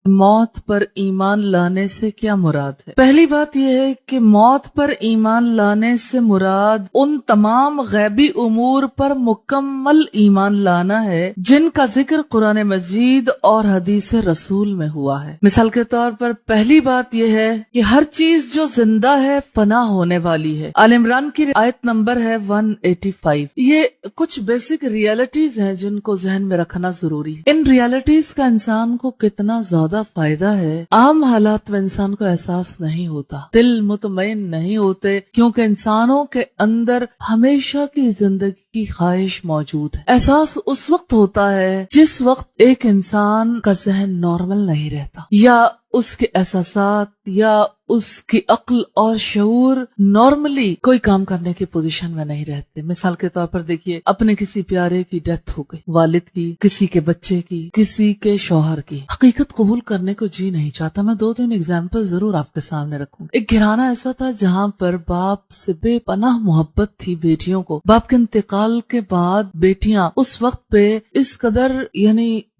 موت پر ایمان لانے سے کیا مراد ہے؟ پہلی بات یہ ہے کہ موت پر ایمان لانے سے مراد ان تمام غیبی امور پر مکمل ایمان لانا ہے جن کا ذکر قرآن مجید اور حدیث رسول میں ہوا ہے۔ مثال کے طور پر پہلی بات یہ ہے کہ ہر چیز جو زندہ ہے فنا ہونے والی ہے۔ آل عمران کی آیت نمبر ہے 185۔ یہ کچھ بیسک ریالٹیز ہیں جن کو ذہن میں رکھنا ضروری ہے۔ ان ریالٹیز کا انسان کو کتنا زیادہ فائدہ ہے عام حالات میں انسان کو احساس نہیں ہوتا، دل مطمئن نہیں ہوتے، کیونکہ انسانوں کے اندر ہمیشہ کی زندگی کی خواہش موجود ہے۔ احساس اس وقت ہوتا ہے جس وقت ایک انسان کا ذہن نارمل نہیں رہتا، یا اس کے احساسات یا اس کی عقل اور شعور نارملی کوئی کام کرنے کی پوزیشن میں نہیں رہتے۔ مثال کے طور پر دیکھیے، اپنے کسی پیارے کی ڈیتھ ہو گئی، والد کی، کسی کے بچے کی، کسی کے شوہر کی، حقیقت قبول کرنے کو جی نہیں چاہتا۔ میں 2-3 اگزامپل ضرور آپ کے سامنے رکھوں گا۔ ایک گھرانہ ایسا تھا جہاں پر باپ سے بے پناہ محبت تھی بیٹیوں کو۔ باپ کے انتقال کے بعد بیٹیاں اس وقت پہ اس قدر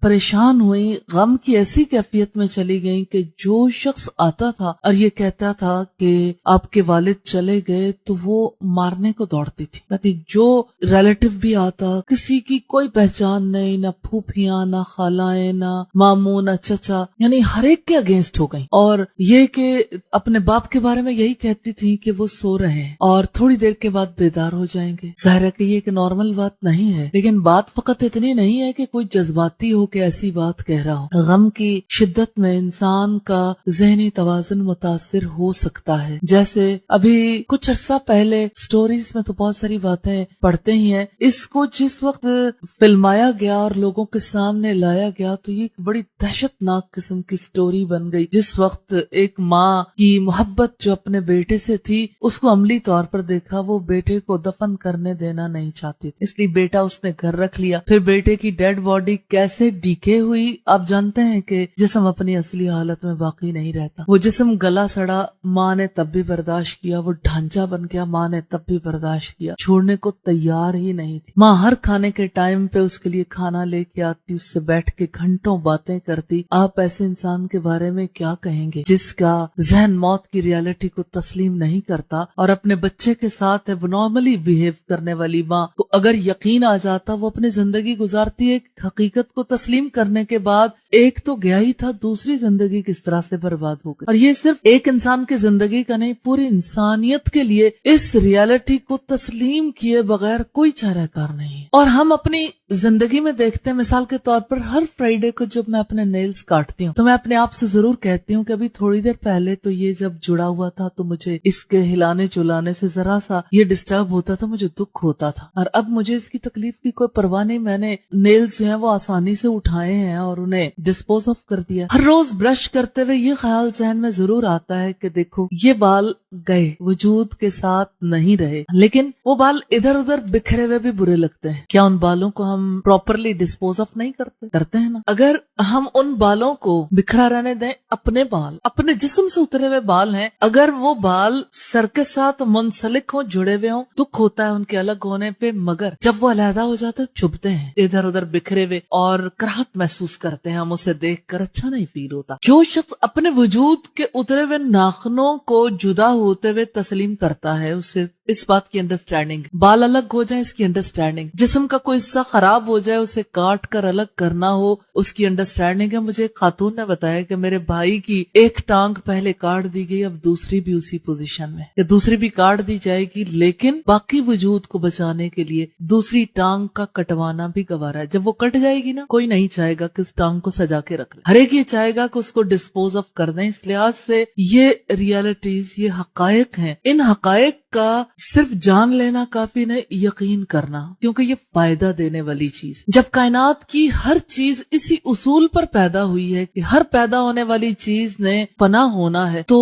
پریشان ہوئی، غم کی ایسی کیفیت میں چلی گئیں کہ جو شخص آتا تھا اور یہ کہتا تھا کہ آپ کے والد چلے گئے تو وہ مارنے کو دوڑتی تھی۔ کہتی جو ریلیٹو بھی آتا، کسی کی کوئی پہچان نہیں، نہ پھوپھیاں، نہ خالائیں، نہ ماموں، نہ چچا، ہر ایک کے اگینسٹ ہو گئی، اور یہ کہ اپنے باپ کے بارے میں یہی کہتی تھی کہ وہ سو رہے ہیں اور تھوڑی دیر کے بعد بیدار ہو جائیں گے۔ ظاہر ہے کہ یہ ایک نارمل بات نہیں ہے، لیکن بات فقط اتنی نہیں ہے کہ کوئی جذباتی ہو کہ ایسی بات کہہ رہا ہو۔ غم کی شدت میں انسان کا ذہنی توازن متاثر ہو سکتا ہے۔ جیسے ابھی کچھ عرصہ پہلے سٹوریز میں تو بہت ساری باتیں پڑھتے ہی ہیں، اس کو جس وقت فلمایا گیا اور لوگوں کے سامنے لایا گیا تو یہ ایک بڑی دہشت ناک قسم کی سٹوری بن گئی، جس وقت ایک ماں کی محبت جو اپنے بیٹے سے تھی اس کو عملی طور پر دیکھا، وہ بیٹے کو دفن کرنے دینا نہیں چاہتی تھی، اس لیے بیٹا اس نے گھر رکھ لیا۔ پھر بیٹے کی ڈیڈ باڈی کیسے ڈیکے ہوئی، آپ جانتے ہیں کہ جسم اپنی اصلی حالت میں باقی نہیں رہتا، وہ جسم گلا سڑا، ماں نے تب بھی برداشت کیا، وہ ڈھانچہ بن گیا، ماں نے تب بھی برداشت کیا، چھوڑنے کو تیار ہی نہیں تھی۔ ماں ہر کھانے کے ٹائم پہ اس کے لیے کھانا لے کے آتی، اس سے بیٹھ کے گھنٹوں باتیں کرتی۔ آپ ایسے انسان کے بارے میں کیا کہیں گے جس کا ذہن موت کی ریالٹی کو تسلیم نہیں کرتا، اور اپنے بچے کے ساتھ اب نارملی بہیو کرنے والی ماں کو اگر یقین آ جاتا، وہ اپنی زندگی گزارتی ہے حقیقت کو تسلیم کرنے کے بعد ایک تو گیا ہی تھا، دوسری زندگی کس طرح سے برباد ہو گئی۔ اور یہ صرف ایک انسان کی زندگی کا نہیں، پوری انسانیت کے لیے اس ریالٹی کو تسلیم کیے بغیر کوئی چارہ کار نہیں ہے۔ اور ہم اپنی زندگی میں دیکھتے ہیں، مثال کے طور پر ہر فرائیڈے کو جب میں اپنے نیلز کاٹتی ہوں تو میں اپنے آپ سے ضرور کہتی ہوں کہ ابھی تھوڑی دیر پہلے تو یہ جب جڑا ہوا تھا تو مجھے اس کے ہلانے چلانے سے ذرا سا یہ ڈسٹرب ہوتا تھا، مجھے دکھ ہوتا تھا، اور اب مجھے اس کی تکلیف کی کوئی پرواہ نہیں۔ میں نے نیلز جو ہیں وہ آسانی سے اٹھائے ہیں اور انہیں ڈسپوز آف کر دیا۔ ہر روز برش کرتے ہوئے یہ خیال ذہن میں ضرور آتا ہے کہ دیکھو یہ بال گئے، وجود کے ساتھ نہیں رہے، لیکن وہ بال ادھر ادھر بکھرے ہوئے بھی برے لگتے ہیں۔ کیا ان بالوں کو ہم پراپرلی ڈسپوز آف نہیں کرتے ہیں نا؟ اگر ہم ان بالوں کو بکھرا رہنے دیں، اپنے بال اپنے جسم سے اترے ہوئے بال ہیں، اگر وہ بال سر کے ساتھ منسلک ہوں، جڑے ہوئے ہوں، دکھ ہوتا ہے ان کے الگ ہونے پہ، مگر جب وہ علیحدہ ہو جاتے چبھتے ہیں ادھر ادھر بکھرے ہوئے اور کراہت محسوس کرتے ہیں، ہم اسے دیکھ کر اچھا نہیں فیل ہوتا۔ جو شخص اپنے وجود کے اترے ہوئے ناخنوں کو جدا ہوتے ہوئے تسلیم کرتا ہے، اسے اس بات کی انڈرسٹینڈنگ، بال الگ ہو جائیں اس کی انڈرسٹینڈنگ، جسم کا کوئی حصہ خراب ہو جائے اسے کاٹ کر الگ کرنا ہو اس کی انڈرسٹینڈنگ ہے۔ مجھے ایک خاتون نے بتایا کہ میرے بھائی کی ایک ٹانگ پہلے کاٹ دی گئی، اب دوسری بھی اسی پوزیشن میں، کہ دوسری بھی کاٹ دی جائے گی، لیکن باقی وجود کو بچانے کے لیے دوسری ٹانگ کا کٹوانا بھی گوارا ہے۔ جب وہ کٹ جائے گی نا، کوئی نہیں چاہے گا کہ اس ٹانگ کو سجا کے رکھ لے، ہر ایک یہ چاہے گا کہ اس کو ڈسپوز آف کر دیں۔ اس لحاظ سے یہ ریالٹیز، یہ حقائق ہیں، ان حقائق کا صرف جان لینا کافی نہیں، یقین کرنا، کیونکہ یہ فائدہ دینے والی چیز۔ جب کائنات کی ہر چیز اسی اصول پر پیدا ہوئی ہے کہ ہر پیدا ہونے والی چیز نے فنا ہونا ہے، تو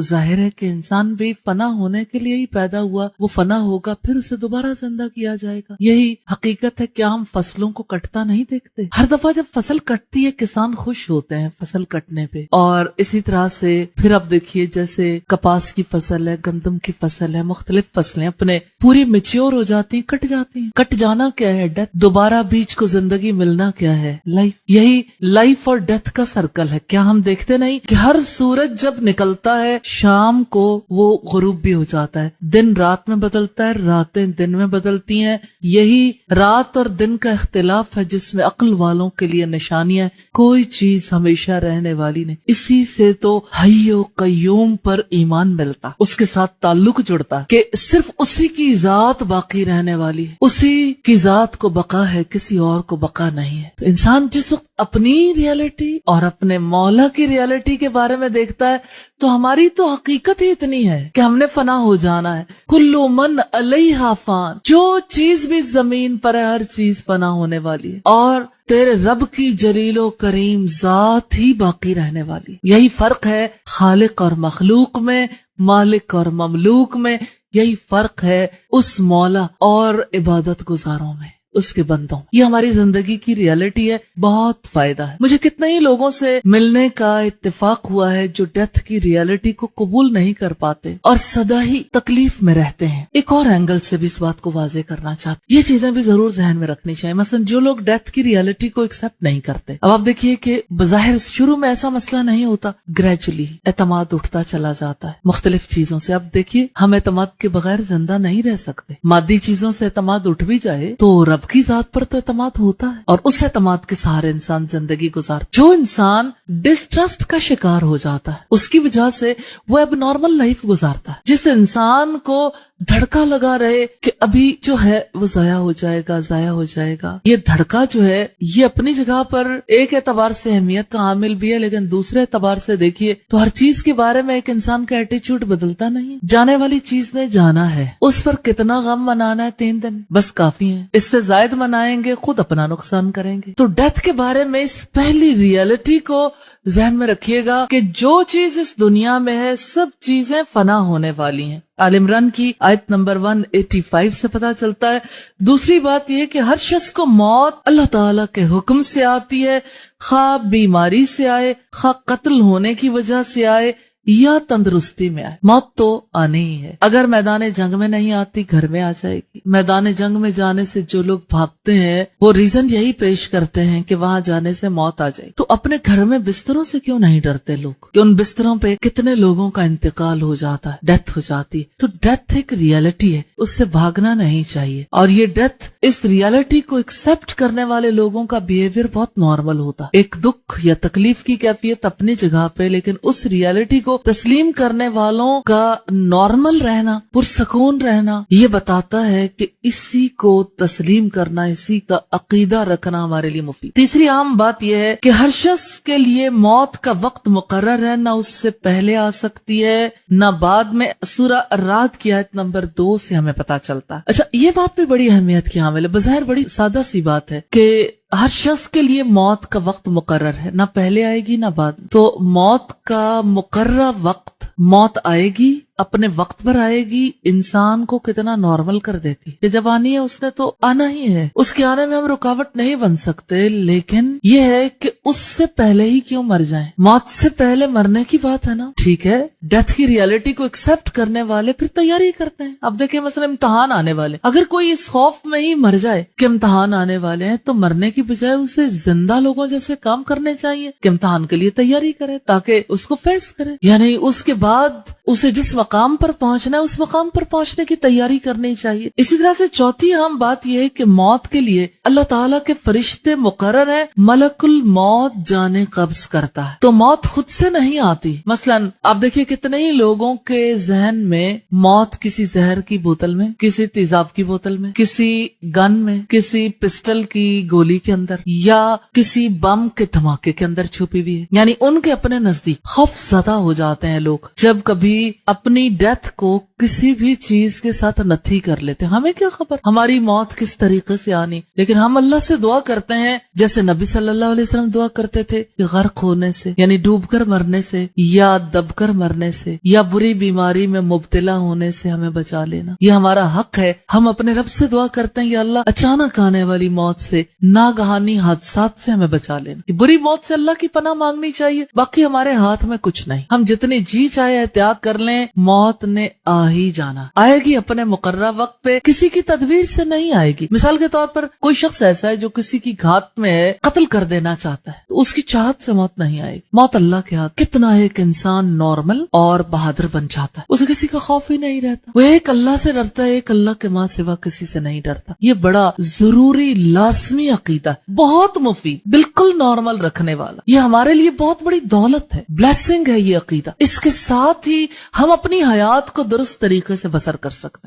ظاہر ہے کہ انسان بھی فنا ہونے کے لیے ہی پیدا ہوا، وہ فنا ہوگا پھر اسے دوبارہ زندہ کیا جائے گا، یہی حقیقت ہے۔ کیا ہم فصلوں کو کٹتا نہیں دیکھتے؟ ہر دفعہ جب فصل کٹتی ہے کسان خوش ہوتے ہیں فصل کٹنے پہ، اور اسی طرح سے پھر اب دیکھیے جیسے کپاس کی فصل ہے، گندم کی فصل ہے، مختلف فصلیں اپنے پوری میچیور ہو جاتی ہیں، کٹ جاتی ہیں۔ کٹ جانا کیا ہے؟ ڈیتھ۔ دوبارہ بیچ کو زندگی ملنا کیا ہے؟ لائف۔ یہی لائف اور ڈیتھ کا سرکل ہے۔ کیا ہم دیکھتے نہیں کہ ہر سورج جب نکلتا ہے شام کو وہ غروب بھی ہو جاتا ہے، دن رات میں بدلتا ہے، راتیں دن میں بدلتی ہیں۔ یہی رات اور دن کا اختلاف ہے جس میں عقل والوں کے لیے نشانیاں ہیں۔ کوئی چیز ہمیشہ رہنے والی نہیں۔ اسی سے تو حی و قیوم پر ایمان ملتا، اس کے ساتھ تعلق جڑتا کہ صرف اسی کی ذات باقی رہنے والی ہے، اسی کی ذات کو بقا ہے، کسی اور کو بقا نہیں ہے۔ تو انسان جس وقت اپنی ریالٹی اور اپنے مولا کی ریالٹی کے بارے میں دیکھتا ہے تو ہماری تو حقیقت ہی اتنی ہے کہ ہم نے فنا ہو جانا ہے۔ کلو من علیہا فان، جو چیز بھی زمین پر ہے ہر چیز فنا ہونے والی ہے، اور تیرے رب کی جلیل و کریم ذات ہی باقی رہنے والی۔ یہی فرق ہے خالق اور مخلوق میں، مالک اور مملوک میں، یہی فرق ہے اس مولا اور عبادت گزاروں میں، اس کے بندوں۔ یہ ہماری زندگی کی ریالٹی ہے، بہت فائدہ ہے۔ مجھے کتنے ہی لوگوں سے ملنے کا اتفاق ہوا ہے جو ڈیتھ کی ریالٹی کو قبول نہیں کر پاتے اور سدا ہی تکلیف میں رہتے ہیں۔ ایک اور اینگل سے بھی اس بات کو واضح کرنا چاہتے، یہ چیزیں بھی ضرور ذہن میں رکھنی چاہیے۔ مثلا جو لوگ ڈیتھ کی ریالٹی کو ایکسپٹ نہیں کرتے، اب آپ دیکھیے کہ بظاہر شروع میں ایسا مسئلہ نہیں ہوتا، گریجولی اعتماد اٹھتا چلا جاتا ہے مختلف چیزوں سے۔ اب دیکھیے ہم اعتماد کے بغیر زندہ نہیں رہ سکتے۔ مادی چیزوں سے اعتماد اٹھ بھی جائے تو رب کی ذات پر تو اعتماد ہوتا ہے، اور اس اعتماد کے سہارے انسان زندگی گزار۔ جو انسان ڈسٹرسٹ کا شکار ہو جاتا ہے اس کی وجہ سے وہ اب نارمل لائف گزارتا ہے۔ جس انسان کو دھڑکا لگا رہے کہ ابھی جو ہے وہ ضائع ہو جائے گا، ضائع ہو جائے گا، یہ دھڑکا جو ہے یہ اپنی جگہ پر ایک اعتبار سے اہمیت کا حامل بھی ہے، لیکن دوسرے اعتبار سے دیکھیے تو ہر چیز کے بارے میں ایک انسان کا ایٹیچیوڈ بدلتا نہیں۔ جانے والی چیز نے جانا ہے، اس پر کتنا غم منانا ہے؟ 3 دن بس کافی ہے، اس سے زائد منائیں گے خود اپنا نقصان کریں گے۔ تو ڈیتھ کے بارے میں اس پہلی ریالٹی کو ذہن میں رکھیے گا کہ جو چیز اس دنیا میں ہے سب چیزیں فنا ہونے والی ہیں۔ آل عمران کی آیت نمبر 185 سے پتا چلتا ہے۔ دوسری بات یہ کہ ہر شخص کو موت اللہ تعالیٰ کے حکم سے آتی ہے، خواہ بیماری سے آئے، خواہ قتل ہونے کی وجہ سے آئے یا تندرستی میں آئے، موت تو آنے ہی ہے۔ اگر میدان جنگ میں نہیں آتی گھر میں آ جائے گی۔ میدان جنگ میں جانے سے جو لوگ بھاگتے ہیں وہ ریزن یہی پیش کرتے ہیں کہ وہاں جانے سے موت آ جائے۔ تو اپنے گھر میں بستروں سے کیوں نہیں ڈرتے لوگ کہ ان بستروں پہ کتنے لوگوں کا انتقال ہو جاتا ہے، ڈیتھ ہو جاتی ہے۔ تو ڈیتھ ایک ریالٹی ہے، اس سے بھاگنا نہیں چاہیے، اور یہ ڈیتھ اس ریالٹی کو ایکسپٹ کرنے والے لوگوں کا بیہیویئر بہت نارمل ہوتا ہے۔ ایک دکھ یا تکلیف کی کیفیت اپنی جگہ پہ، لیکن اس ریالٹی کو تسلیم کرنے والوں کا نارمل رہنا، پرسکون رہنا، یہ بتاتا ہے کہ اسی کو تسلیم کرنا، اسی کا عقیدہ رکھنا ہمارے لیے مفید۔ تیسری عام بات یہ ہے کہ ہر شخص کے لیے موت کا وقت مقرر ہے، نہ اس سے پہلے آ سکتی ہے نہ بعد میں۔ سورہ الرعد کی آیت نمبر 2 سے ہمیں پتا چلتا ہے۔ اچھا، یہ بات بھی بڑی اہمیت کی حامل ہے، بظاہر بڑی سادہ سی بات ہے کہ ہر شخص کے لیے موت کا وقت مقرر ہے، نہ پہلے آئے گی نہ بعد۔ تو موت کا مقررہ وقت، موت آئے گی اپنے وقت پر آئے گی، انسان کو کتنا نارمل کر دیتی کہ جب آنی ہے اس نے تو آنا ہی ہے، اس کے آنے میں ہم رکاوٹ نہیں بن سکتے۔ لیکن یہ ہے کہ اس سے پہلے ہی کیوں مر جائیں؟ موت سے پہلے مرنے کی بات ہے نا، ٹھیک ہے۔ ڈیتھ کی ریالٹی کو ایکسپٹ کرنے والے پھر تیاری کرتے ہیں۔ اب دیکھیں مثلا امتحان آنے والے، اگر کوئی اس خوف میں ہی مر جائے کہ امتحان آنے والے ہیں تو مرنے کی بجائے اسے زندہ لوگوں جیسے کام کرنے چاہیے کہ امتحان کے لیے تیاری کرے تاکہ اس کو فیس کرے، یعنی اس کے بعد اسے جس مقام پر پہنچنا ہے اس مقام پر پہنچنے کی تیاری کرنی چاہیے۔ اسی طرح سے چوتھی اہم بات یہ ہے کہ موت کے لیے اللہ تعالیٰ کے فرشتے مقرر ہیں، ملک الموت جانے قبض کرتا ہے، تو موت خود سے نہیں آتی۔ مثلا آپ دیکھیے کتنے ہی لوگوں کے ذہن میں موت کسی زہر کی بوتل میں، کسی تیزاب کی بوتل میں، کسی گن میں، کسی پسٹل کی گولی کے اندر یا کسی بم کے دھماکے کے اندر چھپی ہوئی ہے، یعنی ان کے اپنے نزدیک خوف زدہ ہو جاتے ہیں لوگ جب کبھی اپنی ڈیتھ کو کسی بھی چیز کے ساتھ نتھی کر لیتے، ہمیں کیا خبر ہماری موت کس طریقے سے آنی، لیکن ہم اللہ سے دعا کرتے ہیں جیسے نبی صلی اللہ علیہ وسلم دعا کرتے تھے کہ غرق ہونے سے یعنی ڈوب کر مرنے سے یا دب کر مرنے سے یا بری بیماری میں مبتلا ہونے سے ہمیں بچا لینا، یہ ہمارا حق ہے۔ ہم اپنے رب سے دعا کرتے ہیں یا اللہ اچانک آنے والی موت سے، ناگہانی حادثات سے ہمیں بچا لینا، کہ بری موت سے اللہ کی پناہ مانگنی چاہیے، باقی ہمارے ہاتھ میں کچھ نہیں، ہم جتنی جی چاہے احتیاط کر لیں، موت نے آ ہی جانا، آئے گی اپنے مقررہ وقت پہ، کسی کی تدبیر سے نہیں آئے گی۔ مثال کے طور پر کوئی شخص ایسا ہے جو کسی کی گھات میں ہے، قتل کر دینا چاہتا ہے، تو اس کی چاہت سے موت نہیں آئے گی، موت اللہ کے ہاتھ۔ کتنا ایک انسان نارمل اور بہادر بن جاتا ہے، اسے کسی کا خوف ہی نہیں رہتا، وہ ایک اللہ سے ڈرتا ہے، ایک اللہ کے ماں سوا کسی سے نہیں ڈرتا۔ یہ بڑا ضروری لازمی عقیدہ ہے، بہت مفید، بالکل نارمل رکھنے والا، یہ ہمارے لیے بہت بڑی دولت ہے، بلیسنگ ہے یہ عقیدہ۔ اس کے ساتھ ہی ہم اپنی حیات کو درست طریقے سے بسر کر سکتے ہیں۔